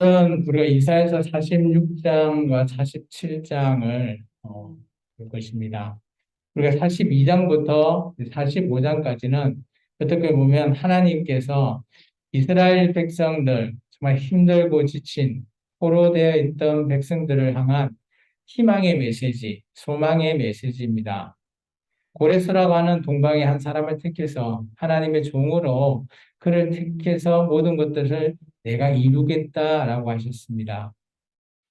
우리가 이사야서 46장과 47장을 볼 것입니다. 우리가 42장부터 45장까지는 어떻게 보면 하나님께서 이스라엘 백성들, 정말 힘들고 지친 포로되어 있던 백성들을 향한 희망의 메시지, 소망의 메시지입니다. 고레스라고 하는 동방의 한 사람을 택해서 하나님의 종으로 그를 택해서 모든 것들을 내가 이루겠다라고 하셨습니다.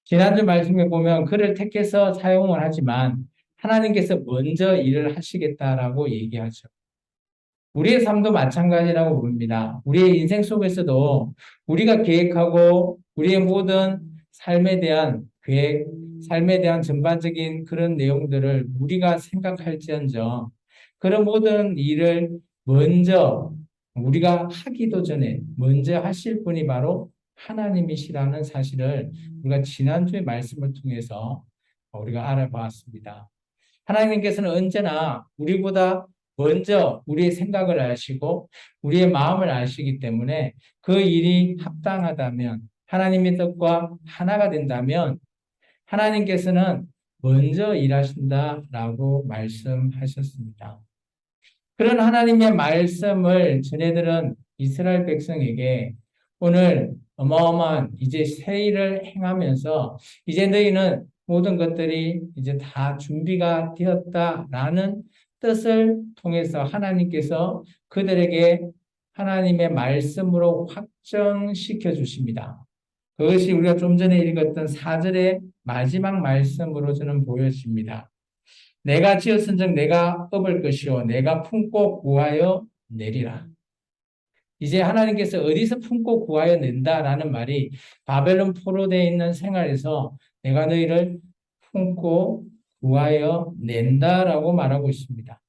지난주 말씀에 보면 그를 택해서 사용을 하지만 하나님께서 먼저 일을 하시겠다라고 얘기하죠. 우리의 삶도 마찬가지라고 봅니다. 우리의 인생 속에서도 우리가 계획하고 우리의 모든 삶에 대한 계획, 삶에 대한 전반적인 그런 내용들을 우리가 생각할지언정 그런 모든 일을 먼저 우리가 하기도 전에 먼저 하실 분이 바로 하나님이시라는 사실을 우리가 지난주의 말씀을 통해서 우리가 알아보았습니다. 하나님께서는 언제나 우리보다 먼저 우리의 생각을 아시고 우리의 마음을 아시기 때문에 그 일이 합당하다면 하나님의 뜻과 하나가 된다면 하나님께서는 먼저 일하신다라고 말씀하셨습니다. 그런 하나님의 말씀을 전해들은 이스라엘 백성에게 오늘 어마어마한 이제 새 일을 행하면서 이제 너희는 모든 것들이 이제 다 준비가 되었다라는 뜻을 통해서 하나님께서 그들에게 하나님의 말씀으로 확정시켜 주십니다. 그것이 우리가 좀 전에 읽었던 4절의 마지막 말씀으로 저는 보여집니다. 내가 지었은즉 내가 업을 것이요 내가 품고 구하여 내리라. 이제 하나님께서 어디서 품고 구하여 낸다라는 말이 바벨론 포로되어 있는 생활에서 내가 너희를 품고 구하여 낸다라고 말하고 있습니다.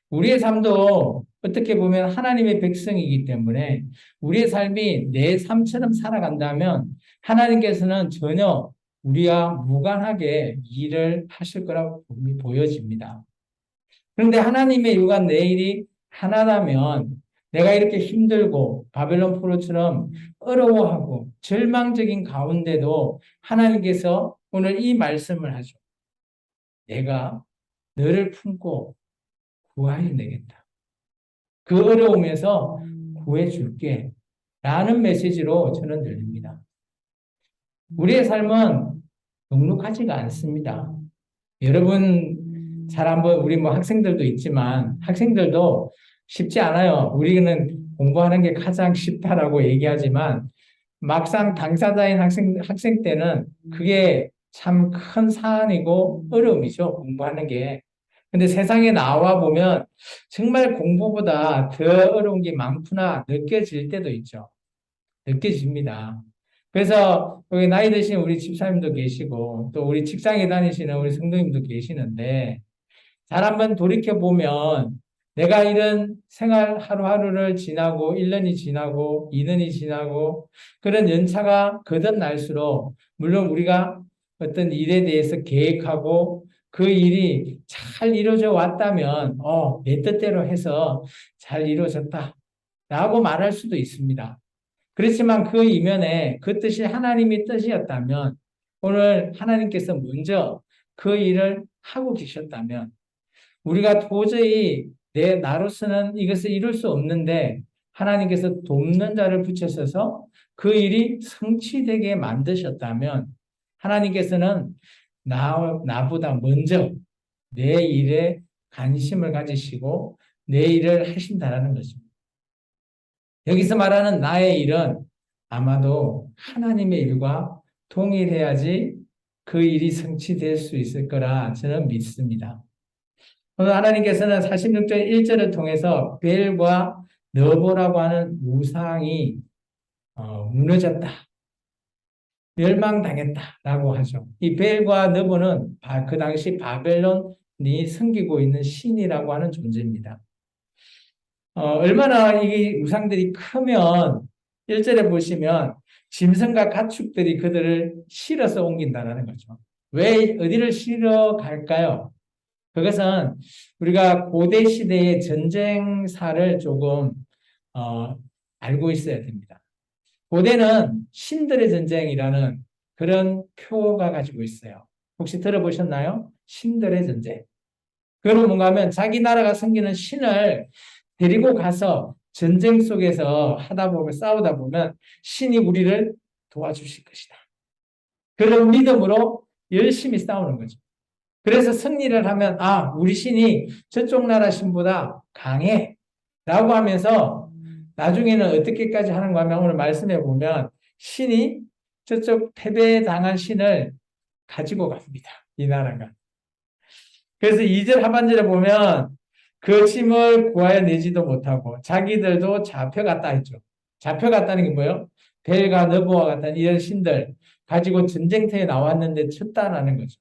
우리의 삶도 어떻게 보면 하나님의 백성이기 때문에 우리의 삶이 내 삶처럼 살아간다면 하나님께서는 전혀 우리와 무관하게 일을 하실 거라고 보여집니다. 그런데 하나님의 유관 내 일이 하나라면 내가 이렇게 힘들고 바벨론 포로처럼 어려워하고 절망적인 가운데도 하나님께서 오늘 이 말씀을 하죠. 내가 너를 품고 구하여 내겠다. 그 어려움에서 구해줄게. 라는 메시지로 저는 들립니다. 우리의 삶은 넉넉하지가 않습니다. 여러분 잘 한번 우리 뭐 학생들도 있지만 학생들도 쉽지 않아요. 우리는 공부하는 게 가장 쉽다라고 얘기하지만 막상 당사자인 학생 때는 그게 참 큰 사안이고 어려움이죠. 공부하는 게. 근데 세상에 나와 보면 정말 공부보다 더 어려운 게 많구나 느껴질 때도 있죠. 느껴집니다. 그래서 여기 나이 드신 우리 집사님도 계시고 또 우리 직장에 다니시는 우리 성도님도 계시는데 잘 한번 돌이켜 보면 내가 이런 생활 하루하루를 지나고 1년이 지나고 2년이 지나고 그런 연차가 거듭날수록 물론 우리가 어떤 일에 대해서 계획하고 그 일이 잘 이루어져 왔다면 내 뜻대로 해서 잘 이루어졌다 라고 말할 수도 있습니다. 그렇지만 그 이면에 그 뜻이 하나님의 뜻이었다면 오늘 하나님께서 먼저 그 일을 하고 계셨다면 우리가 도저히 나로서는 이것을 이룰 수 없는데 하나님께서 돕는 자를 붙여서서 그 일이 성취되게 만드셨다면 하나님께서는 나보다 먼저 내 일에 관심을 가지시고 내 일을 하신다라는 것입니다. 여기서 말하는 나의 일은 아마도 하나님의 일과 동일해야지 그 일이 성취될 수 있을 거라 저는 믿습니다. 오늘 하나님께서는 46절 1절을 통해서 벨과 너보라고 하는 우상이 무너졌다. 멸망당했다라고 하죠. 이 벨과 너보는 그 당시 바벨론이 섬기고 있는 신이라고 하는 존재입니다. 얼마나 이 우상들이 크면 1절에 보시면 짐승과 가축들이 그들을 실어서 옮긴다는 거죠. 왜 어디를 실어 갈까요? 그것은 우리가 고대 시대의 전쟁사를 조금 알고 있어야 됩니다. 고대는 신들의 전쟁이라는 그런 표가 가지고 있어요. 혹시 들어보셨나요? 신들의 전쟁. 그건 뭔가 하면 자기 나라가 섬기는 신을 데리고 가서 전쟁 속에서 하다 보면 싸우다 보면 신이 우리를 도와주실 것이다. 그런 믿음으로 열심히 싸우는 거죠. 그래서 승리를 하면 우리 신이 저쪽 나라 신보다 강해 라고 하면서 나중에는 어떻게까지 하는가 하면 오늘 말씀해 보면 신이 저쪽 패배당한 신을 가지고 갑니다. 이 나라가. 그래서 2절 하반절에 보면 그 짐을 구하여 내지도 못하고 자기들도 잡혀갔다 했죠. 잡혀갔다는 게 뭐예요? 벨과 너보와 같은 이런 신들 가지고 전쟁터에 나왔는데 쳤다라는 거죠.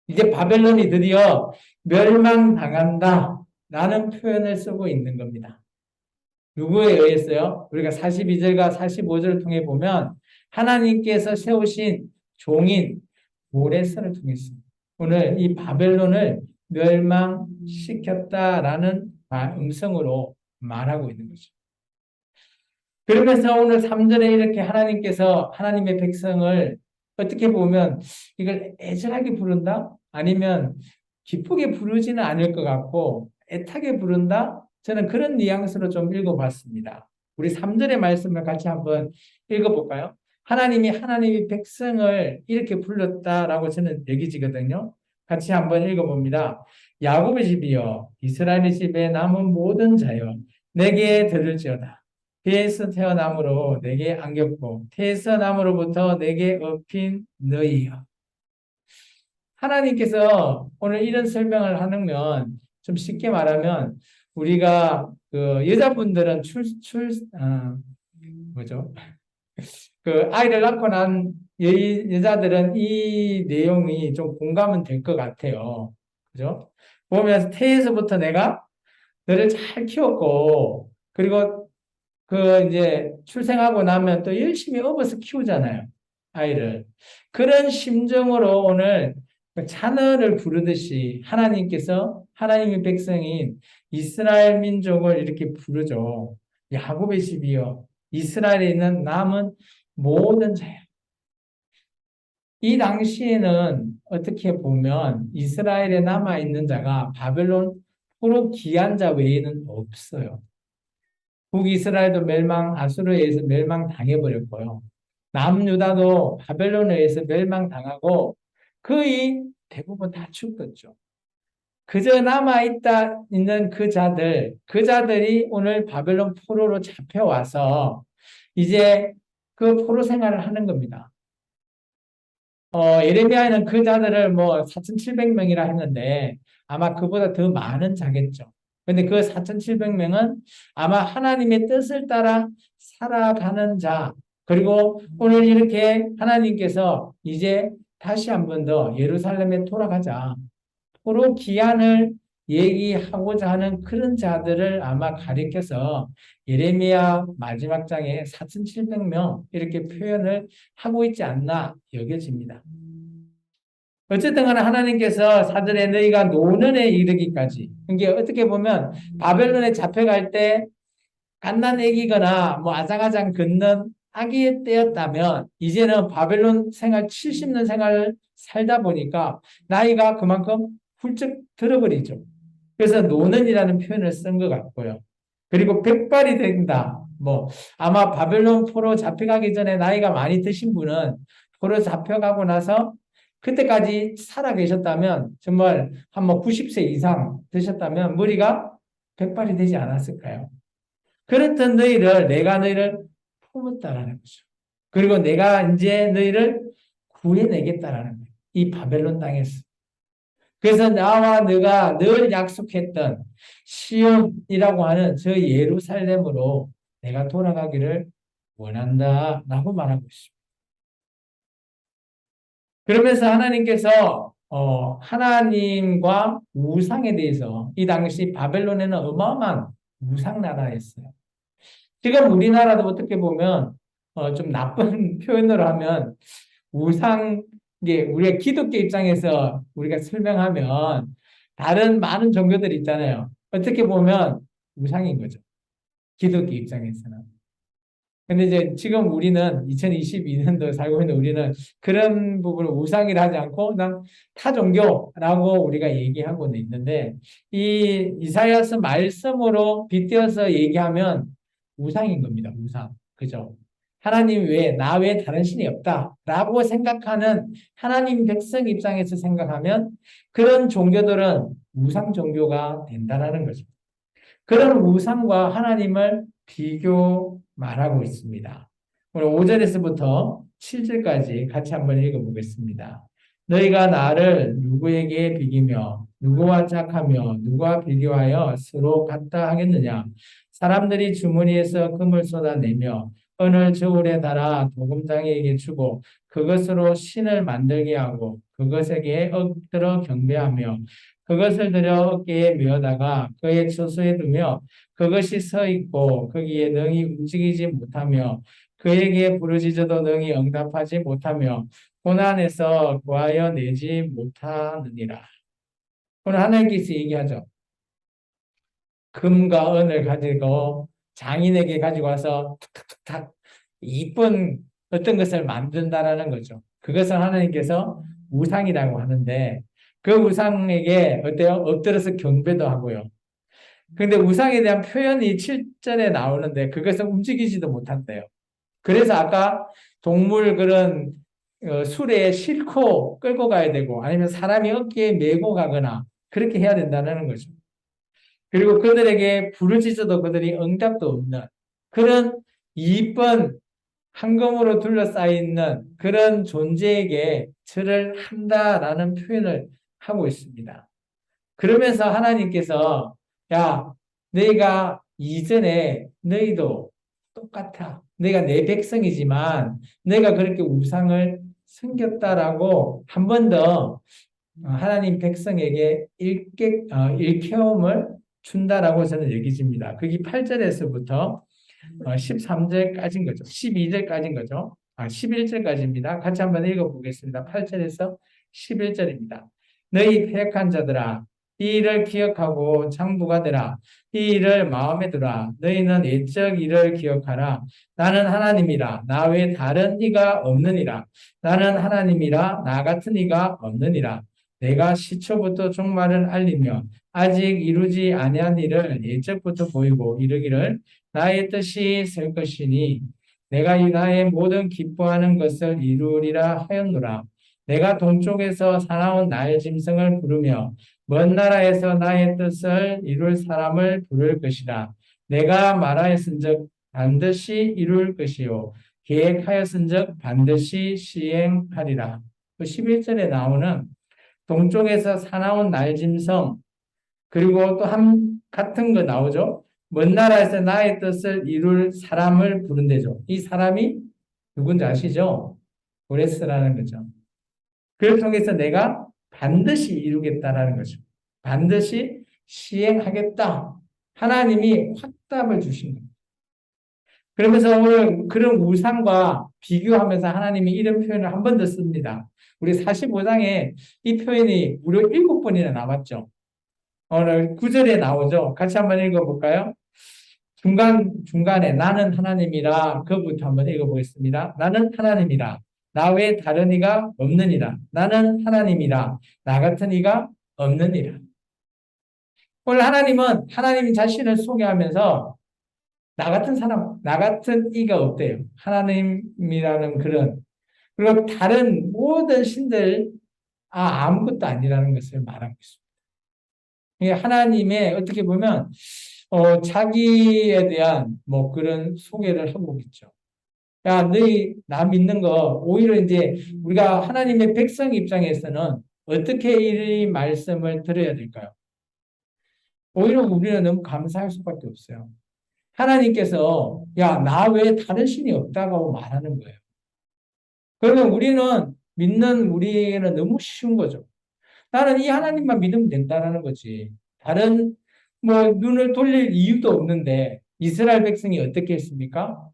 이제 바벨론이 드디어 멸망당한다 라는 표현을 쓰고 있는 겁니다. 누구에 의했어요? 우리가 42절과 45절을 통해 보면 하나님께서 세우신 종인 모레스를 통해서 오늘 이 바벨론을 멸망시켰다라는 음성으로 말하고 있는 거죠. 그러면서 오늘 3절에 이렇게 하나님께서 하나님의 백성을 어떻게 보면 이걸 애절하게 부른다? 아니면 기쁘게 부르지는 않을 것 같고 애타게 부른다? 저는 그런 뉘앙스로 좀 읽어봤습니다. 우리 3절의 말씀을 같이 한번 읽어볼까요? 하나님이 백성을 이렇게 불렀다라고 저는 여기지거든요. 같이 한번 읽어봅니다. 야곱의 집이여 이스라엘의 집에 남은 모든 자여 내게 들을지어다. 배에서 태어남으로 내게 안겼고 태에서 남으로부터 내게 업힌 너희여. 하나님께서 오늘 이런 설명을 하면 좀 쉽게 말하면 우리가 그 여자분들은 뭐죠? 그 아이를 낳고 난 여자들은 이 내용이 좀 공감은 될 것 같아요. 그죠? 보면서 태에서부터 내가 너를 잘 키웠고 그리고 그 이제 출생하고 나면 또 열심히 업어서 키우잖아요. 아이를. 그런 심정으로 오늘 자녀를 부르듯이 하나님께서 하나님의 백성인 이스라엘 민족을 이렇게 부르죠. 야곱의 집이여 이스라엘에 있는 남은 모든 자야. 이 당시에는 어떻게 보면 이스라엘에 남아있는 자가 바벨론 포로 귀한 자 외에는 없어요. 북이스라엘도 아수르에 의해서 멸망당해버렸고요. 남유다도 바벨론에 의해서 멸망당하고 거의 대부분 다 죽었죠. 그저 있는 그 자들이 오늘 바벨론 포로로 잡혀와서 이제 그 포로 생활을 하는 겁니다. 예레미야는 그 자들을 4,700명이라 했는데 아마 그보다 더 많은 자겠죠. 근데 그 4,700명은 아마 하나님의 뜻을 따라 살아가는 자, 그리고 오늘 이렇게 하나님께서 이제 다시 한 번 더 예루살렘에 돌아가자. 포로 기한을 얘기하고자 하는 그런 자들을 아마 가리켜서 예레미야 마지막 장에 4,700명 이렇게 표현을 하고 있지 않나 여겨집니다. 어쨌든 간에 하나님께서 사절에 너희가 노년에 이르기까지 이게 어떻게 보면 바벨론에 잡혀갈 때 갓난애기거나 아장아장 걷는 아기 때였다면 이제는 바벨론 생활 70년 생활을 살다 보니까 나이가 그만큼 훌쩍 들어버리죠. 그래서 노년이라는 표현을 쓴 것 같고요. 그리고 백발이 된다. 아마 바벨론 포로 잡혀가기 전에 나이가 많이 드신 분은 포로 잡혀가고 나서 그때까지 살아 계셨다면 정말 한 90세 이상 되셨다면 머리가 백발이 되지 않았을까요? 그렇던 내가 너희를 품었다라는 거죠. 그리고 내가 이제 너희를 구해내겠다라는 거예요. 이 바벨론 땅에서. 그래서 나와 너가 늘 약속했던 시온이라고 하는 저 예루살렘으로 내가 돌아가기를 원한다라고 말하고 있습니다. 그러면서 하나님께서 하나님과 우상에 대해서 이 당시 바벨론에는 어마어마한 우상 나라였어요. 지금 우리나라도 어떻게 보면 좀 나쁜 표현으로 하면 우상 이게 우리가 기독교 입장에서 우리가 설명하면 다른 많은 종교들 있잖아요. 어떻게 보면 우상인 거죠. 기독교 입장에서는. 근데 이제 지금 우리는 2022년도 살고 있는 우리는 그런 부분을 우상이라 하지 않고 그냥 타종교라고 우리가 얘기하고는 있는데 이 이사야서 말씀으로 빗대어서 얘기하면 우상인 겁니다. 우상. 그죠? 하나님 외에 나 외에 다른 신이 없다라고 생각하는 하나님 백성 입장에서 생각하면 그런 종교들은 우상 종교가 된다는 거죠. 그런 우상과 하나님을 비교 말하고 있습니다. 오늘 5절에서부터 7절까지 같이 한번 읽어보겠습니다. 너희가 나를 누구에게 비기며 누구와 짝하며 누구와 비교하여 서로 같다 하겠느냐? 사람들이 주머니에서 금을 쏟아내며 은을 저울에 달아 도금장에게 주고 그것으로 신을 만들게 하고 그것에게 엎드려 경배하며 그것을 들여 어깨에 메어다가 그의 처소에 두며 그것이 서 있고 거기에 능히 움직이지 못하며 그에게 부르짖어도 능히 응답하지 못하며 고난에서 구하여 내지 못하느니라. 오늘 하나님께서 얘기하죠. 금과 은을 가지고 장인에게 가지고 와서 탁탁탁 이쁜 어떤 것을 만든다라는 거죠. 그것을 하나님께서 우상이라고 하는데 그 우상에게 어때요? 엎드려서 경배도 하고요. 근데 우상에 대한 표현이 7절에 나오는데 그것을 움직이지도 못한대요. 그래서 아까 동물 그런 수레에 싣고 끌고 가야 되고 아니면 사람이 어깨에 메고 가거나 그렇게 해야 된다는 거죠. 그리고 그들에게 부르짖어도 그들이 응답도 없는 그런 이쁜 황금으로 둘러싸여 있는 그런 존재에게 절을 한다라는 표현을 하고 있습니다. 그러면서 하나님께서 야, 너희가 이전에 너희도 똑같아. 너희가 내 백성이지만 너희가 그렇게 우상을 섬겼다라고 한 번 더 하나님 백성에게 일깨움을 준다라고 저는 여기집니다. 그게 8절에서부터 13절까지인 거죠. 12절까지인 거죠. 11절까지입니다. 같이 한번 읽어보겠습니다. 8절에서 11절입니다. 너희 패역한 자들아 이 일을 기억하고 장부가들아 이 일을 마음에 두라. 너희는 옛적 일을 기억하라. 나는 하나님이라 나 외에 다른 이가 없느니라. 나는 하나님이라 나 같은 이가 없느니라. 내가 시초부터 종말을 알리며 아직 이루지 아니한 일을 옛적부터 보이고 이르기를 나의 뜻이 설 것이니 내가 이 나의 모든 기뻐하는 것을 이루리라 하였노라. 내가 동쪽에서 사나운 나의 짐승을 부르며 먼 나라에서 나의 뜻을 이룰 사람을 부를 것이라. 내가 말하였은즉 반드시 이룰 것이요 계획하였은즉 반드시 시행하리라. 11절에 나오는 동쪽에서 사나운 날짐승 그리고 또 한 같은 거 나오죠. 먼 나라에서 나의 뜻을 이룰 사람을 부른대죠. 이 사람이 누군지 아시죠? 고레스라는 거죠. 그를 통해서 내가 반드시 이루겠다라는 거죠. 반드시 시행하겠다. 하나님이 확답을 주신 겁니다. 그러면서 오늘 그런 우상과 비교하면서 하나님이 이런 표현을 한 번 더 씁니다. 우리 45장에 이 표현이 무려 7번이나 나왔죠. 오늘 9절에 나오죠. 같이 한번 읽어볼까요? 중간에 나는 하나님이라 그부터 한번 읽어보겠습니다. 나는 하나님이라 나 외에 다른 이가 없느니라. 나는 하나님이라 나 같은 이가 없느니라. 오늘 하나님은 하나님 자신을 소개하면서 나 같은 사람, 나 같은 이가 없대요. 하나님이라는 그런 그리고 다른 모든 신들 아무것도 아니라는 것을 말하고 있습니다. 하나님의 어떻게 보면 자기에 대한 뭐 그런 소개를 하고 있죠. 야, 너희 나 믿는 거 오히려 이제 우리가 하나님의 백성 입장에서는 어떻게 이 말씀을 들어야 될까요? 오히려 우리는 너무 감사할 수밖에 없어요. 하나님께서 야, 나 외에 다른 신이 없다고 말하는 거예요. 그러면 우리는 믿는 우리는 너무 쉬운 거죠. 나는 이 하나님만 믿으면 된다는 거지. 다른 뭐 눈을 돌릴 이유도 없는데 이스라엘 백성이 어떻게 했습니까?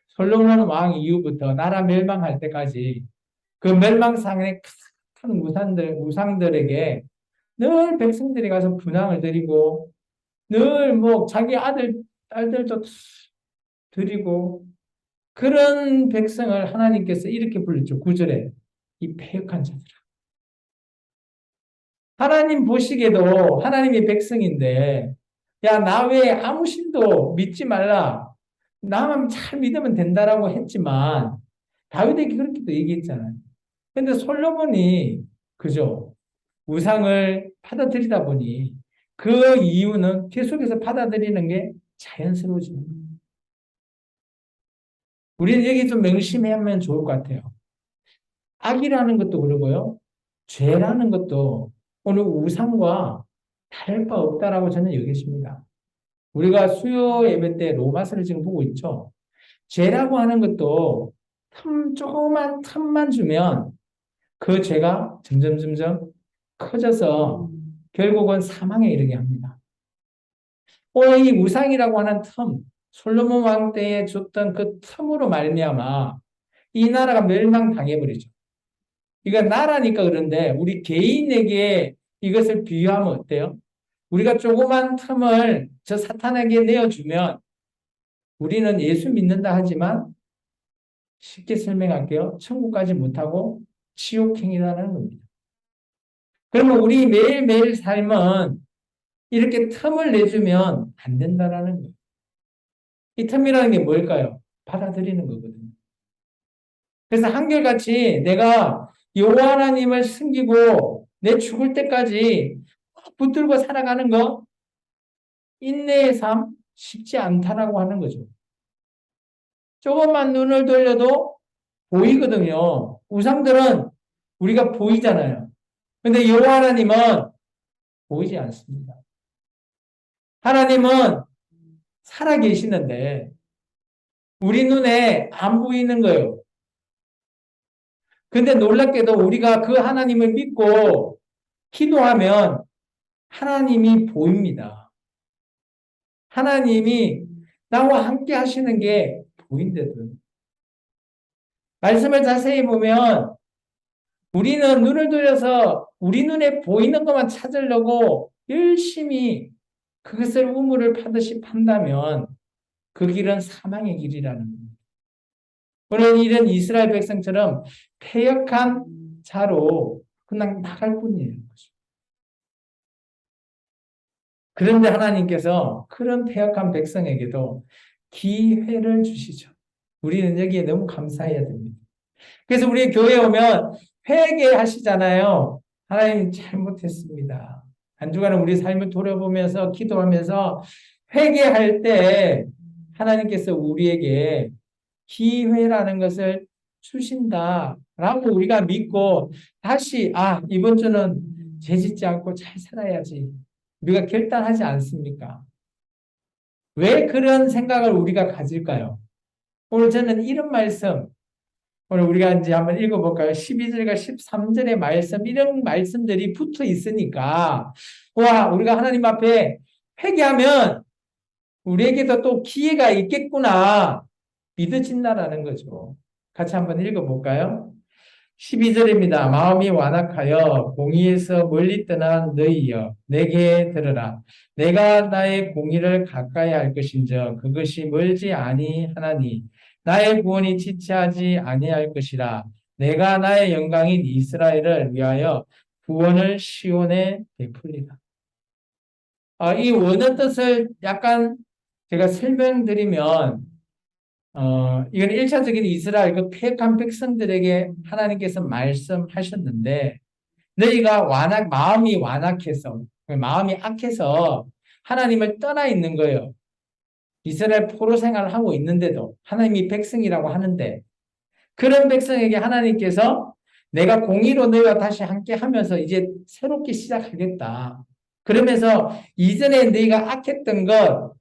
솔로몬 왕 이후부터 나라 멸망할 때까지 그 멸망상의 큰 우상들에게 늘 백성들이 가서 분향을 드리고 늘 뭐 자기 아들 딸들도 드리고 그런 백성을 하나님께서 이렇게 불렀죠. 9절에 이 패역한 자들. 하나님 보시기에도 하나님의 백성인데 야, 나 외에 아무 신도 믿지 말라. 나만 잘 믿으면 된다라고 했지만 다윗에게 그렇게도 얘기했잖아요. 근데 솔로몬이 그죠? 우상을 받아들이다 보니 그 이유는 계속해서 받아들이는 게 자연스러워지. 우리는 여기 좀 명심하면 좋을 것 같아요. 악이라는 것도 그러고요. 죄라는 것도 오늘 우상과 다를 바 없다라고 저는 여기십니다. 우리가 수요 예배 때 로마서를 지금 보고 있죠. 죄라고 하는 것도 조그만 틈만 주면 그 죄가 점점 커져서 결국은 사망에 이르게 합니다. 오늘 이 우상이라고 하는 틈, 솔로몬 왕 때에 줬던 그 틈으로 말미암아 이 나라가 멸망당해버리죠. 이건 나라니까 그런데 우리 개인에게 이것을 비유하면 어때요? 우리가 조그만 틈을 저 사탄에게 내어주면 우리는 예수 믿는다 하지만 쉽게 설명할게요. 천국까지 못하고 지옥행이라는 겁니다. 그러면 우리 매일매일 삶은 이렇게 틈을 내주면 안 된다라는 거예요. 이 틈이라는 게 뭘까요? 받아들이는 거거든요. 그래서 한결같이 내가 여호와 하나님을 숨기고 내 죽을 때까지 붙들고 살아가는 거 인내의 삶 쉽지 않다라고 하는 거죠. 조금만 눈을 돌려도 보이거든요. 우상들은 우리가 보이잖아요. 근데 여호와 하나님은 보이지 않습니다. 하나님은 살아 계시는데 우리 눈에 안 보이는 거예요. 근데 놀랍게도 우리가 그 하나님을 믿고 기도하면 하나님이 보입니다. 하나님이 나와 함께 하시는 게 보인대도. 말씀을 자세히 보면 우리는 눈을 들여서 우리 눈에 보이는 것만 찾으려고 열심히 그것을 우물을 파듯이 판다면 그 길은 사망의 길이라는 겁니다. 오늘 이런 이스라엘 백성처럼 패역한 자로 그냥 나갈 뿐이에요. 그런데 하나님께서 그런 패역한 백성에게도 기회를 주시죠. 우리는 여기에 너무 감사해야 됩니다. 그래서 우리 교회에 오면 회개하시잖아요. 하나님 잘못했습니다. 한 주간은 우리 삶을 돌아보면서 기도하면서 회개할 때 하나님께서 우리에게 기회라는 것을 주신다라고 우리가 믿고 다시 이번 주는 죄짓지 않고 잘 살아야지. 우리가 결단하지 않습니까? 왜 그런 생각을 우리가 가질까요? 오늘 저는 이런 말씀, 오늘 우리가 이제 한번 읽어볼까요? 12절과 13절의 말씀, 이런 말씀들이 붙어 있으니까, 우리가 하나님 앞에 회개하면 우리에게도 또 기회가 있겠구나 믿어진다라는 거죠. 같이 한번 읽어볼까요? 12절입니다. 마음이 완악하여 공의에서 멀리 떠난 너희여 내게 들으라. 내가 나의 공의를 가까이 할 것인저 그것이 멀지 아니하나니 나의 구원이 지체하지 아니할 것이라. 내가 나의 영광인 이스라엘을 위하여 구원을 시온에 베풀리라. 이 원의 뜻을 약간 제가 설명드리면 이건 1차적인 이스라엘 그 패역한 백성들에게 하나님께서 말씀하셨는데 너희가 마음이 완악해서 마음이 악해서 하나님을 떠나 있는 거예요. 이스라엘 포로 생활을 하고 있는데도 하나님이 백성이라고 하는데 그런 백성에게 하나님께서 내가 공의로 너희와 다시 함께 하면서 이제 새롭게 시작하겠다. 그러면서 이전에 너희가 악했던 것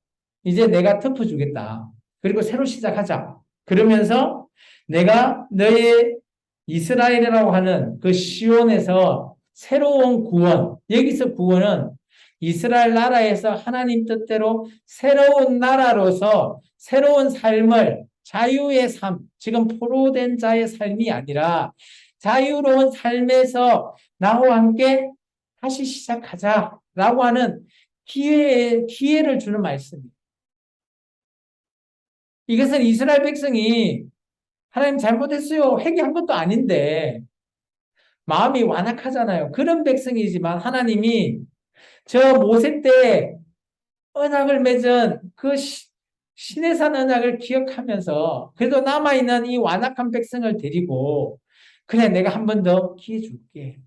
이제 내가 덮어주겠다. 그리고 새로 시작하자. 그러면서 내가 너의 이스라엘이라고 하는 그 시온에서 새로운 구원, 여기서 구원은 이스라엘 나라에서 하나님 뜻대로 새로운 나라로서 새로운 삶을 자유의 삶, 지금 포로된 자의 삶이 아니라 자유로운 삶에서 나와 함께 다시 시작하자라고 하는 기회를 주는 말씀입니다. 이것은 이스라엘 백성이 하나님 잘못했어요. 회개한 것도 아닌데 마음이 완악하잖아요. 그런 백성이지만 하나님이 저 모세 때 언약을 맺은 그 시내산 언약을 기억하면서 그래도 남아있는 이 완악한 백성을 데리고 그래 내가 한 번 더 기회 줄게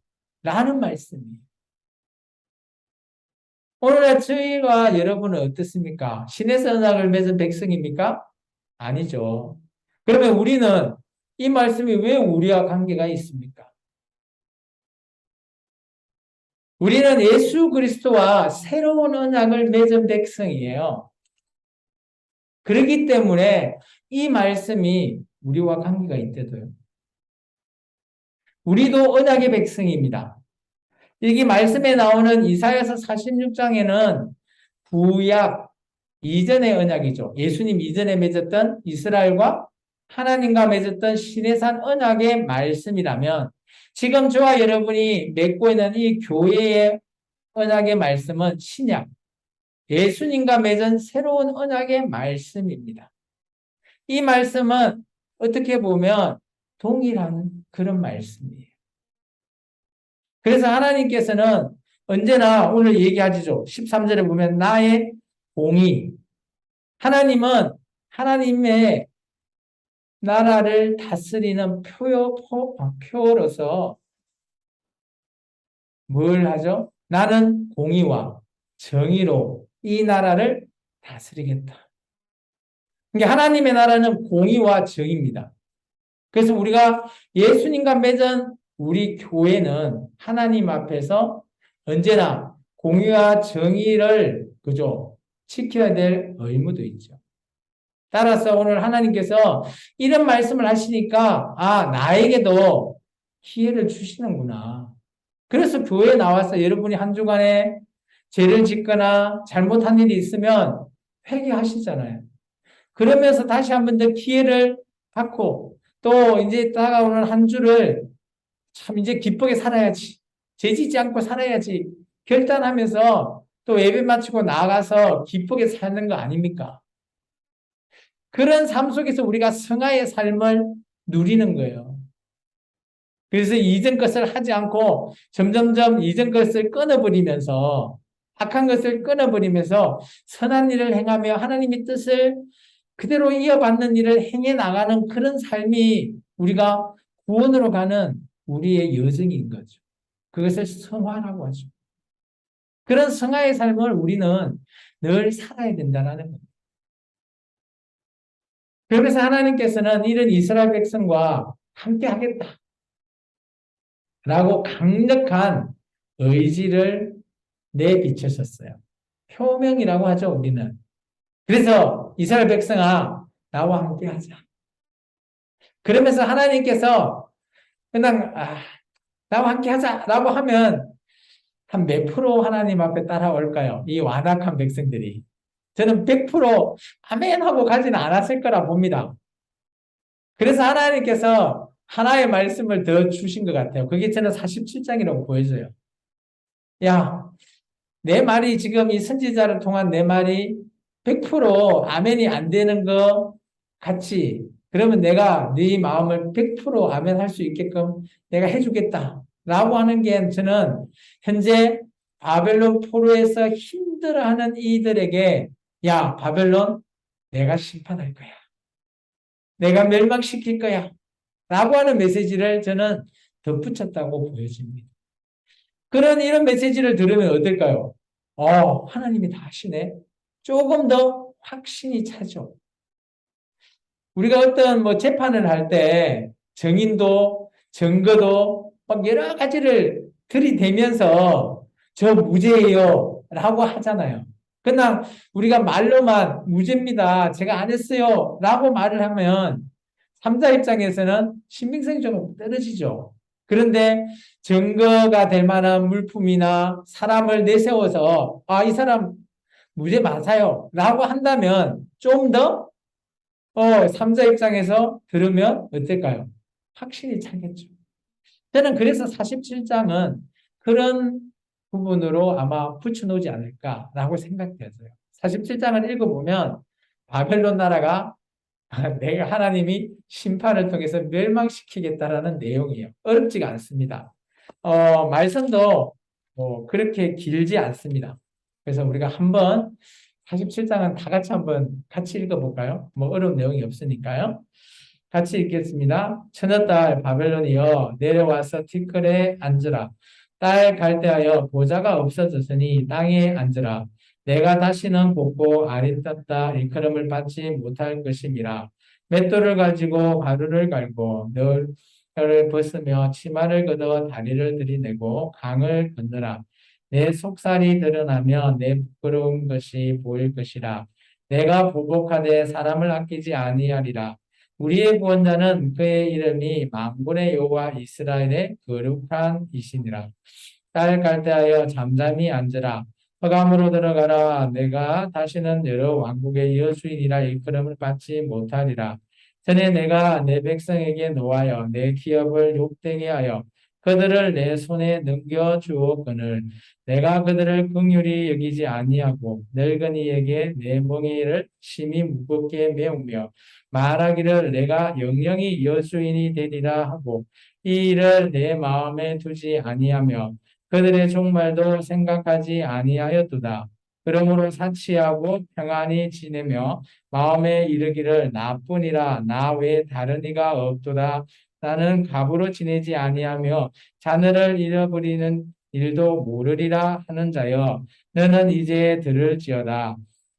라는 말씀이에요. 오늘날 저희와 여러분은 어떻습니까? 시내산 언약을 맺은 백성입니까? 아니죠. 그러면 우리는 이 말씀이 왜 우리와 관계가 있습니까? 우리는 예수 그리스도와 새로운 언약을 맺은 백성이에요. 그렇기 때문에 이 말씀이 우리와 관계가 있대도요. 우리도 언약의 백성입니다. 여기 말씀에 나오는 이사야서 46장에는 구약 이전의 언약이죠. 예수님 이전에 맺었던 이스라엘과 하나님과 맺었던 시내산 언약의 말씀이라면 지금 저와 여러분이 맺고 있는 이 교회의 언약의 말씀은 신약, 예수님과 맺은 새로운 언약의 말씀입니다. 이 말씀은 어떻게 보면 동일한 그런 말씀이에요. 그래서 하나님께서는 언제나 오늘 얘기하시죠. 13절에 보면 나의 공의. 하나님은 하나님의 나라를 다스리는 표로서 뭘 하죠? 나는 공의와 정의로 이 나라를 다스리겠다. 그러니까 하나님의 나라는 공의와 정의입니다. 그래서 우리가 예수님과 맺은 우리 교회는 하나님 앞에서 언제나 공의와 정의를 그죠? 지켜야 될 의무도 있죠. 따라서 오늘 하나님께서 이런 말씀을 하시니까 나에게도 기회를 주시는구나. 그래서 교회에 나와서 여러분이 한 주간에 죄를 짓거나 잘못한 일이 있으면 회개하시잖아요. 그러면서 다시 한 번 더 기회를 받고 또 이제 다가오는 한 주를 참 이제 기쁘게 살아야지. 죄 짓지 않고 살아야지. 결단하면서 또 예배 마치고 나가서 기쁘게 사는 거 아닙니까? 그런 삶 속에서 우리가 성화의 삶을 누리는 거예요. 그래서 이전 것을 하지 않고 점점점 이전 것을 끊어버리면서 악한 것을 끊어버리면서 선한 일을 행하며 하나님의 뜻을 그대로 이어받는 일을 행해 나가는 그런 삶이 우리가 구원으로 가는 우리의 여정인 거죠. 그것을 성화라고 하죠. 그런 성화의 삶을 우리는 늘 살아야 된다는 겁니다. 그래서 하나님께서는 이런 이스라엘 백성과 함께 하겠다. 라고 강력한 의지를 내비쳤었어요. 표명이라고 하죠, 우리는. 그래서 이스라엘 백성아, 나와 함께 하자. 그러면서 하나님께서 그냥, 나와 함께 하자라고 하면 한 몇 프로 하나님 앞에 따라올까요? 이 완악한 백성들이. 저는 100% 아멘 하고 가지는 않았을 거라 봅니다. 그래서 하나님께서 하나의 말씀을 더 주신 것 같아요. 그게 저는 47장이라고 보여져요. 야, 내 말이 지금 이 선지자를 통한 내 말이 100% 아멘이 안 되는 거 같이 그러면 내가 네 마음을 100% 아멘 할 수 있게끔 내가 해주겠다. 라고 하는 게 저는 현재 바벨론 포로에서 힘들어하는 이들에게 야, 바벨론 내가 심판할 거야. 내가 멸망시킬 거야. 라고 하는 메시지를 저는 덧붙였다고 보여집니다. 그런 이런 메시지를 들으면 어떨까요? 하나님이 다 하시네. 조금 더 확신이 차죠. 우리가 어떤 뭐 재판을 할 때 증인도 증거도 막 여러 가지를 들이대면서 저 무죄예요 라고 하잖아요. 그러나 우리가 말로만 무죄입니다. 제가 안 했어요 라고 말을 하면 3자 입장에서는 신빙성이 좀 떨어지죠. 그런데 증거가 될 만한 물품이나 사람을 내세워서 이 사람 무죄 맞아요 라고 한다면 좀 더 3자 입장에서 들으면 어떨까요? 확신이 차겠죠. 저는 그래서 47장은 그런 부분으로 아마 붙여놓지 않을까라고 생각되어요. 47장을 읽어보면 바벨론 나라가 내가 하나님이 심판을 통해서 멸망시키겠다라는 내용이에요. 어렵지가 않습니다. 말씀도 뭐 그렇게 길지 않습니다. 그래서 우리가 한번 47장은 다 같이 한번 같이 읽어볼까요? 뭐 어려운 내용이 없으니까요. 같이 읽겠습니다. 처녀딸 바벨론이여 내려와서 티끌에 앉으라. 딸 갈대하여 보좌가 없어졌으니 땅에 앉으라. 내가 다시는 곱고 아리따다 일컬음을 받지 못할 것임이라. 맷돌을 가지고 가루를 갈고 너를 벗으며 치마를 걷어 다리를 들이내고 강을 건너라. 내 속살이 드러나면 내 부끄러운 것이 보일 것이라. 내가 보복하되 사람을 아끼지 아니하리라. 우리의 구원자는 그의 이름이 만군의 여호와 이스라엘의 거룩한 이시니라. 딸 갈대하여 잠잠히 앉으라. 흑암으로 들어가라. 내가 다시는 여러 왕국의 여주인이라 일컬음을 받지 못하리라. 전에 내가 내 백성에게 노하여 내 기업을 욕되게 하여 그들을 내 손에 넘겨 주었거늘 내가 그들을 긍휼히 여기지 아니하고 늙은이에게 내 멍에를 심히 무겁게 메우며 말하기를 내가 영영이 여주인이 되리라 하고 이 일을 내 마음에 두지 아니하며 그들의 종말도 생각하지 아니하였도다. 그러므로 사치하고 평안히 지내며 마음에 이르기를 나뿐이라 나 외에 다른 이가 없도다. 나는 갑으로 지내지 아니하며 자녀를 잃어버리는 일도 모르리라 하는 자여 너는 이제 들을지어다.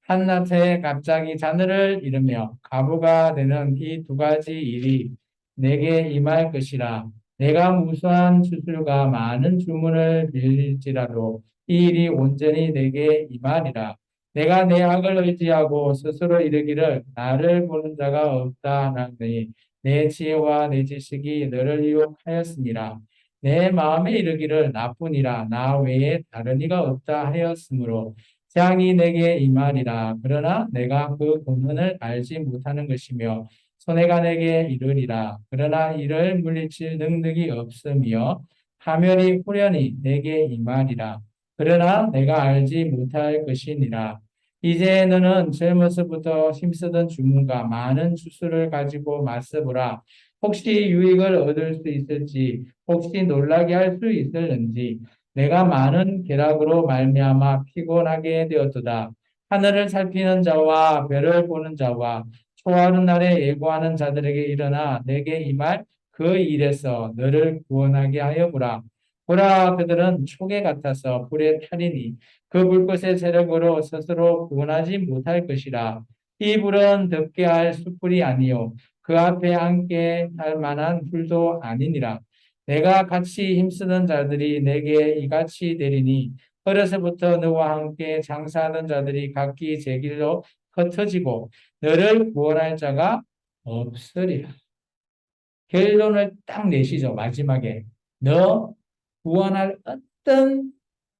한낮에 갑자기 자녀를 잃으며 과부가 되는 이 두 가지 일이 내게 임할 것이라. 내가 무수한 수술과 많은 주문을 빌릴지라도 이 일이 온전히 내게 임하리라. 내가 내 악을 의지하고 스스로 이르기를 나를 보는 자가 없다 하나니 내 지혜와 내 지식이 너를 유혹하였습니다. 내 마음에 이르기를 나뿐이라 나 외에 다른 이가 없다 하였으므로 재앙이 내게 임하리라. 그러나 내가 그 근원을 알지 못하는 것이며 손해가 내게 이르리라. 그러나 이를 물리칠 능력이 없으며 파멸이 후련히 내게 임하리라. 그러나 내가 알지 못할 것이니라. 이제 너는 젊어서부터 힘쓰던 주문과 많은 주술을 가지고 맞서보라. 혹시 유익을 얻을 수 있을지, 혹시 놀라게 할 수 있을는지, 내가 많은 계략으로 말미암아 피곤하게 되었도다. 하늘을 살피는 자와 별을 보는 자와 초하는 날에 예고하는 자들에게 일어나 내게 임할 그 일에서 너를 구원하게 하여 보라. 보라 그들은 초계 같아서 불에 타리니 그 불꽃의 세력으로 스스로 구원하지 못할 것이라. 이 불은 덮게 할 숯불이 아니요 그 앞에 앉게 할 만한 불도 아니니라. 내가 같이 힘쓰던 자들이 내게 이같이 되리니 어려서부터 너와 함께 장사하던 자들이 각기 제 길로 흩어지고 너를 구원할 자가 없으리라. 결론을 딱 내시죠. 마지막에 너 구원할 어떤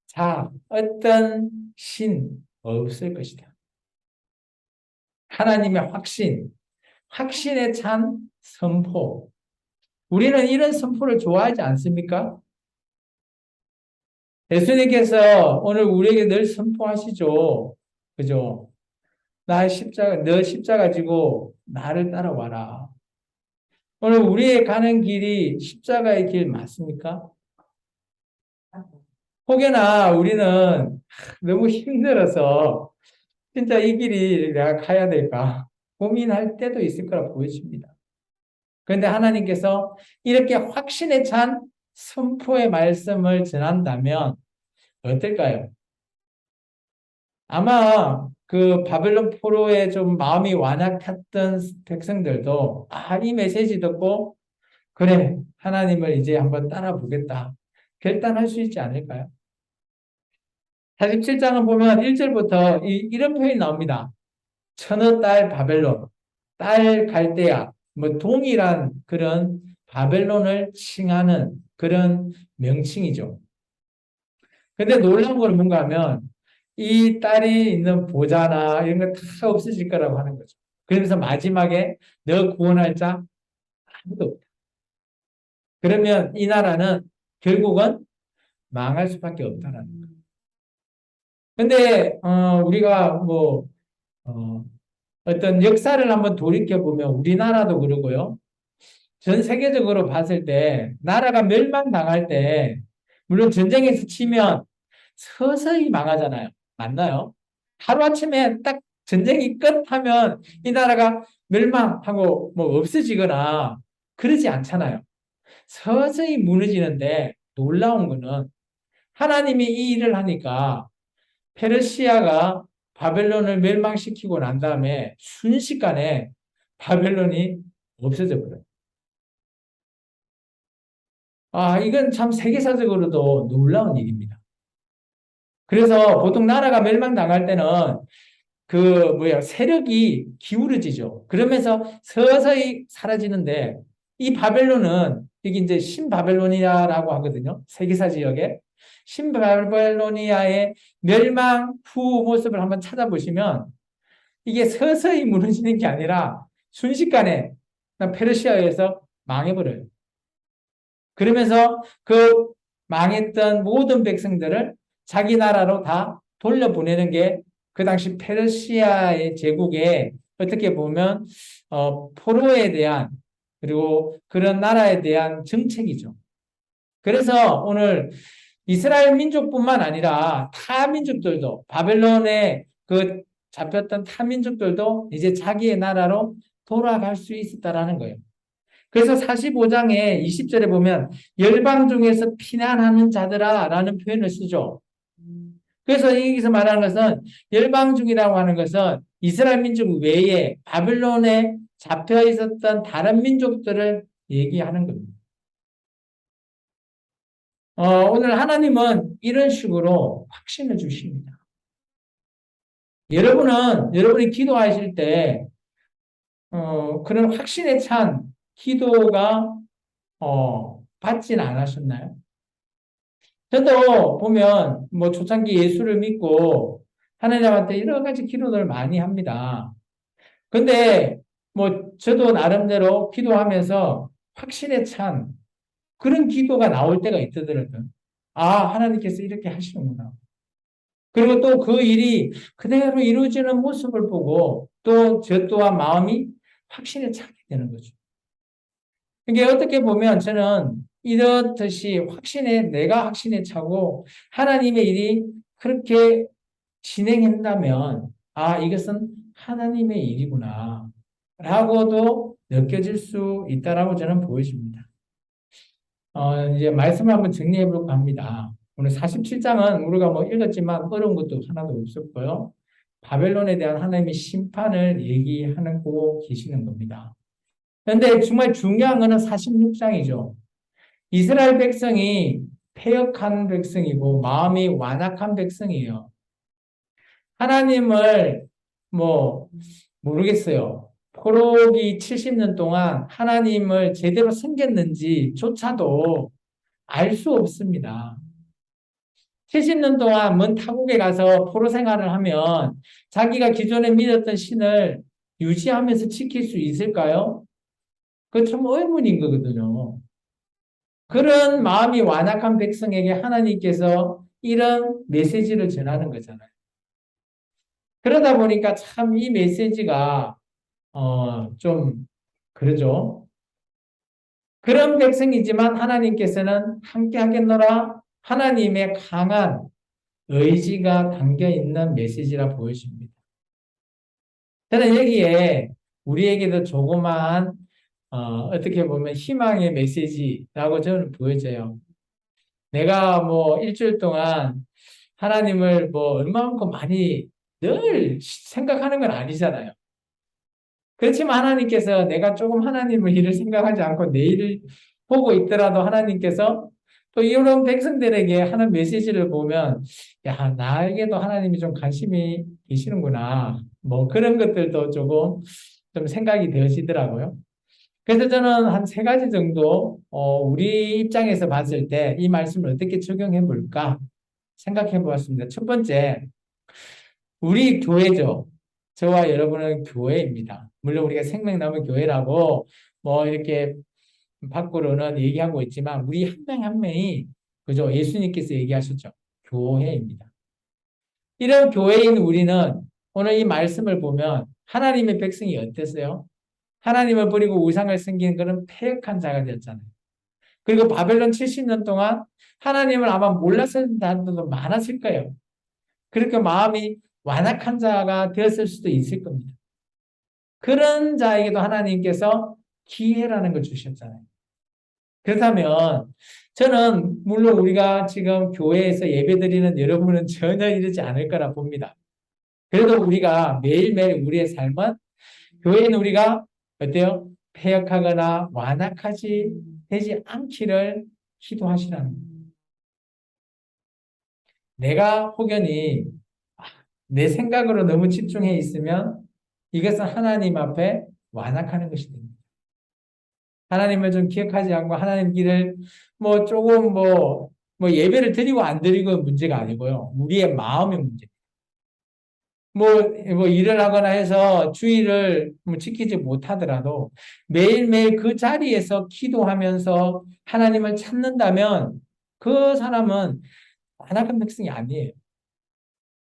자, 어떤 신 없을 것이다. 하나님의 확신, 확신에 찬 선포. 우리는 이런 선포를 좋아하지 않습니까? 예수님께서 오늘 우리에게 늘 선포하시죠. 그죠? 너 십자가 지고 나를 따라와라. 오늘 우리의 가는 길이 십자가의 길 맞습니까? 혹여나 우리는 너무 힘들어서 진짜 이 길이 내가 가야 될까 고민할 때도 있을 거라 보여집니다. 그런데 하나님께서 이렇게 확신에 찬 선포의 말씀을 전한다면 어떨까요? 아마 그 바벨론 포로에 좀 마음이 완악했던 백성들도 이 메시지 듣고 그래 하나님을 이제 한번 따라 보겠다 결단할 수 있지 않을까요? 47장을 보면 1절부터 이런 표현이 나옵니다. 천의 딸 바벨론, 딸 갈대아, 뭐 동일한 그런 바벨론을 칭하는 그런 명칭이죠. 근데 놀라운 건 뭔가 하면 이 딸이 있는 보좌나 이런 거 다 없어질 거라고 하는 거죠. 그러면서 마지막에 너 구원할 자 아무도 없다. 그러면 이 나라는 결국은 망할 수밖에 없다라는 거예요. 근데 우리가 뭐 어, 어떤 역사를 한번 돌이켜보면 우리나라도 그러고요. 전 세계적으로 봤을 때 나라가 멸망당할 때 물론 전쟁에서 치면 서서히 망하잖아요. 맞나요? 하루아침에 딱 전쟁이 끝하면 이 나라가 멸망하고 뭐 없어지거나 그러지 않잖아요. 서서히 무너지는데 놀라운 거는 하나님이 이 일을 하니까 페르시아가 바벨론을 멸망시키고 난 다음에 순식간에 바벨론이 없어져 버려요. 이건 참 세계사적으로도 놀라운 일입니다. 그래서 보통 나라가 멸망당할 때는 세력이 기울어지죠. 그러면서 서서히 사라지는데 이 바벨론은 여기 이제 신바벨로니아라고 하거든요. 세계사 지역에. 신바벨로니아의 멸망 후 모습을 한번 찾아보시면 이게 서서히 무너지는 게 아니라 순식간에 페르시아에서 망해버려요. 그러면서 그 망했던 모든 백성들을 자기 나라로 다 돌려보내는 게 그 당시 페르시아의 제국에 어떻게 보면 포로에 대한 그리고 그런 나라에 대한 정책이죠. 그래서 오늘 이스라엘 민족뿐만 아니라 타 민족들도 바벨론에 그 잡혔던 타 민족들도 이제 자기의 나라로 돌아갈 수 있었다라는 거예요. 그래서 45장에 20절에 보면 열방 중에서 피난하는 자들아 라는 표현을 쓰죠. 그래서 여기서 말하는 것은 열방 중이라고 하는 것은 이스라엘 민족 외에 바벨론에 잡혀 있었던 다른 민족들을 얘기하는 겁니다. 오늘 하나님은 이런 식으로 확신을 주십니다. 여러분이 기도하실 때, 그런 확신에 찬 기도가, 받진 않으셨나요? 저도 보면, 초창기 예수를 믿고 하나님한테 여러 가지 기도를 많이 합니다. 근데, 저도 나름대로 기도하면서 확신에 찬 그런 기도가 나올 때가 있더라고요. 하나님께서 이렇게 하시는구나. 그리고 또 그 일이 그대로 이루어지는 모습을 보고 또 저 또한 마음이 확신에 차게 되는 거죠. 이게 어떻게 보면 저는 이렇듯이 내가 확신에 차고 하나님의 일이 그렇게 진행한다면, 이것은 하나님의 일이구나. 라고도 느껴질 수 있다라고 저는 보여집니다. 이제 말씀을 한번 정리해 볼까 합니다. 오늘 47장은 우리가 읽었지만 어려운 것도 하나도 없었고요. 바벨론에 대한 하나님의 심판을 얘기하고 계시는 겁니다. 그런데 정말 중요한 것은 46장이죠. 이스라엘 백성이 패역한 백성이고 마음이 완악한 백성이에요. 하나님을 모르겠어요. 포로기 70년 동안 하나님을 제대로 섬겼는지조차도 알 수 없습니다. 70년 동안 먼 타국에 가서 포로 생활을 하면 자기가 기존에 믿었던 신을 유지하면서 지킬 수 있을까요? 그거 참 의문인 거거든요. 그런 마음이 완악한 백성에게 하나님께서 이런 메시지를 전하는 거잖아요. 그러다 보니까 참 이 메시지가 좀 그러죠. 그런 백성이지만 하나님께서는 함께 하겠노라 하나님의 강한 의지가 담겨 있는 메시지라 보여집니다. 저는 여기에 우리에게도 조그마한 어떻게 보면 희망의 메시지라고 저는 보여져요. 내가 일주일 동안 하나님을 얼마만큼 많이 늘 생각하는 건 아니잖아요. 그렇지만 하나님께서 내가 조금 하나님의 일을 생각하지 않고 내 일을 보고 있더라도 하나님께서 또 이런 백성들에게 하는 메시지를 보면 나에게도 하나님이 좀 관심이 계시는구나. 그런 것들도 조금 좀 생각이 되어지더라고요. 그래서 저는 한 세 가지 정도 우리 입장에서 봤을 때 이 말씀을 어떻게 적용해 볼까 생각해 보았습니다. 첫 번째, 우리 교회죠. 저와 여러분은 교회입니다. 물론 우리가 생명나무 교회라고 이렇게 밖으로는 얘기하고 있지만 우리 한 명 한 명이 그죠? 예수님께서 얘기하셨죠. 교회입니다. 이런 교회인 우리는 오늘 이 말씀을 보면 하나님의 백성이 어땠어요? 하나님을 버리고 우상을 섬기는 그런 패역한 자가 되었잖아요. 그리고 바벨론 70년 동안 하나님을 아마 몰랐을 사람들도 많았을 거예요. 그렇게 마음이 완악한 자가 되었을 수도 있을 겁니다. 그런 자에게도 하나님께서 기회라는 걸 주셨잖아요. 그렇다면 저는 물론 우리가 지금 교회에서 예배드리는 여러분은 전혀 이러지 않을 거라 봅니다. 그래도 우리가 매일매일 우리의 삶은 교회는 우리가 어때요? 패역하거나 완악하지 되지 않기를 기도하시라는 거예요. 내가 혹여니 내 생각으로 너무 집중해 있으면 이것은 하나님 앞에 완악하는 것이 됩니다. 하나님을 좀 기억하지 않고 하나님 길을 뭐 조금 뭐 예배를 드리고 안 드리고 문제가 아니고요. 우리의 마음의 문제. 뭐 일을 하거나 해서 주의를 뭐 지키지 못하더라도 매일매일 그 자리에서 기도하면서 하나님을 찾는다면 그 사람은 완악한 백성이 아니에요.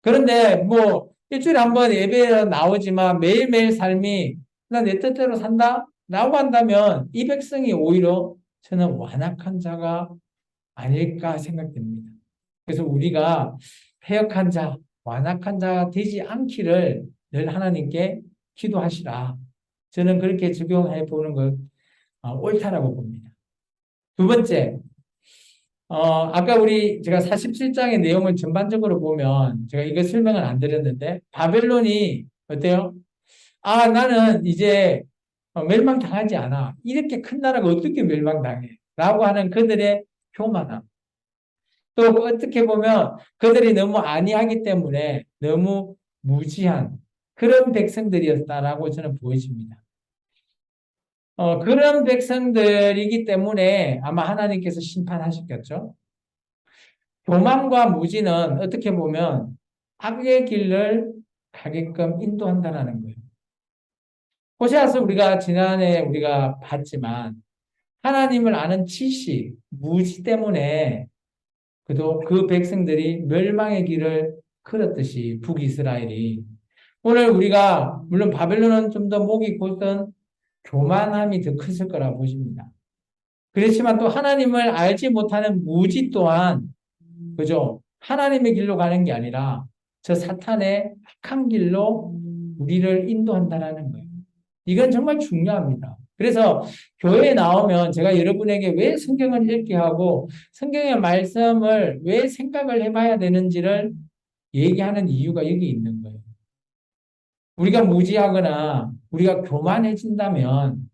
그런데 뭐 일주일에 한 번 예배에 나오지만 매일매일 삶이 나 내 뜻대로 산다? 라고 한다면 이 백성이 오히려 저는 완악한 자가 아닐까 생각됩니다. 그래서 우리가 패역한 자, 완악한 자가 되지 않기를 늘 하나님께 기도하시라. 저는 그렇게 적용해 보는 것 옳다라고 봅니다. 두 번째, 아까 제가 47장의 내용을 전반적으로 보면 제가 이거 설명을 안 드렸는데 바벨론이 어때요? 아, 나는 이제 멸망당하지 않아. 이렇게 큰 나라가 어떻게 멸망당해? 라고 하는 그들의 교만함. 또 어떻게 보면 그들이 너무 안이하기 때문에 너무 무지한 그런 백성들이었다라고 저는 보여집니다. 그런 백성들이기 때문에 아마 하나님께서 심판하셨겠죠. 교만과 무지는 어떻게 보면 악의 길을 가게끔 인도한다는 거예요. 호세아서 우리가 지난해 우리가 봤지만 하나님을 아는 지식, 무지 때문에 그도 그 백성들이 멸망의 길을 걸었듯이 북이스라엘이 오늘 우리가 물론 바벨론은 좀 더 목이 곧던 교만함이 더 컸을 거라 보십니다. 그렇지만 또 하나님을 알지 못하는 무지 또한 그죠? 하나님의 길로 가는 게 아니라 저 사탄의 악한 길로 우리를 인도한다라는 거예요. 이건 정말 중요합니다. 그래서 교회에 나오면 제가 여러분에게 왜 성경을 읽게 하고 성경의 말씀을 왜 생각을 해봐야 되는지를 얘기하는 이유가 여기 있는 거예요. 우리가 무지하거나 우리가 교만해진다면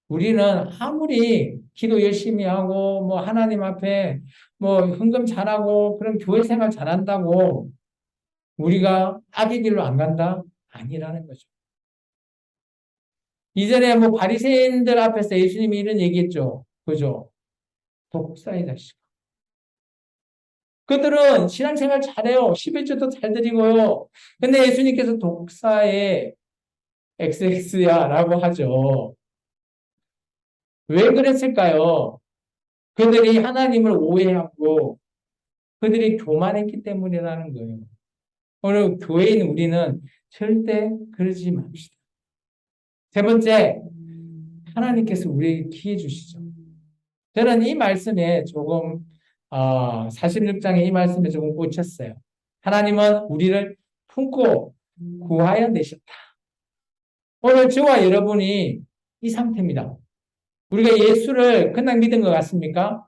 우리는 아무리 기도 열심히 하고 뭐 하나님 앞에 뭐 헌금 잘하고 그런 교회 생활 잘한다고 우리가 악의 길로 안 간다? 아니라는 거죠. 이전에 뭐 바리새인들 앞에서 예수님이 이런 얘기했죠. 그죠? 독사의 자식. 그들은 신앙생활 잘해요. 11조도 잘 드리고요. 근데 예수님께서 독사의 XX야 라고 하죠. 왜 그랬을까요? 그들이 하나님을 오해하고 그들이 교만했기 때문이라는 거예요. 오늘 교회인 우리는 절대 그러지 맙시다. 세 번째, 하나님께서 우리에게 기회 주시죠. 저는 이 말씀에 조금 46장의 이 말씀에 조금 꽂혔어요. 하나님은 우리를 품고 구하여 내셨다. 오늘 저와 여러분이 이 상태입니다. 우리가 예수를 그냥 믿은 것 같습니까?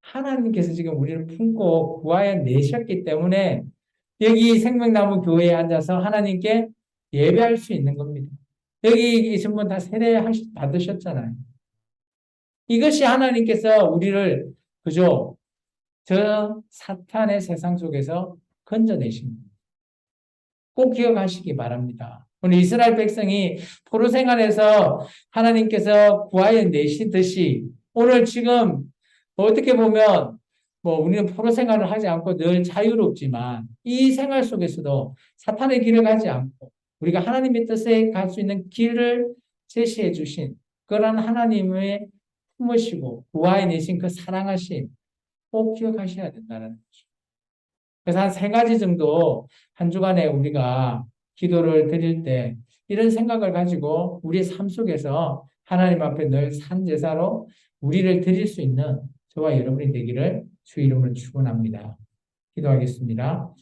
하나님께서 지금 우리를 품고 구하여 내셨기 때문에 여기 생명나무 교회에 앉아서 하나님께 예배할 수 있는 겁니다. 여기 계신 분 다 세례 받으셨잖아요. 이것이 하나님께서 우리를 그저 저 사탄의 세상 속에서 건져내십니다. 꼭 기억하시기 바랍니다. 오늘 이스라엘 백성이 포로 생활에서 하나님께서 구하여 내시듯이 오늘 지금 어떻게 보면 뭐 우리는 포로 생활을 하지 않고 늘 자유롭지만 이 생활 속에서도 사탄의 길을 가지 않고 우리가 하나님의 뜻에 갈 수 있는 길을 제시해 주신 그런 하나님의 품으시고 구하여 내신 그 사랑하심 꼭 기억하셔야 된다는 거죠. 그래서 한 세 가지 정도 한 주간에 우리가 기도를 드릴 때 이런 생각을 가지고 우리의 삶 속에서 하나님 앞에 늘 산제사로 우리를 드릴 수 있는 저와 여러분이 되기를 주 이름으로 축원합니다. 기도하겠습니다.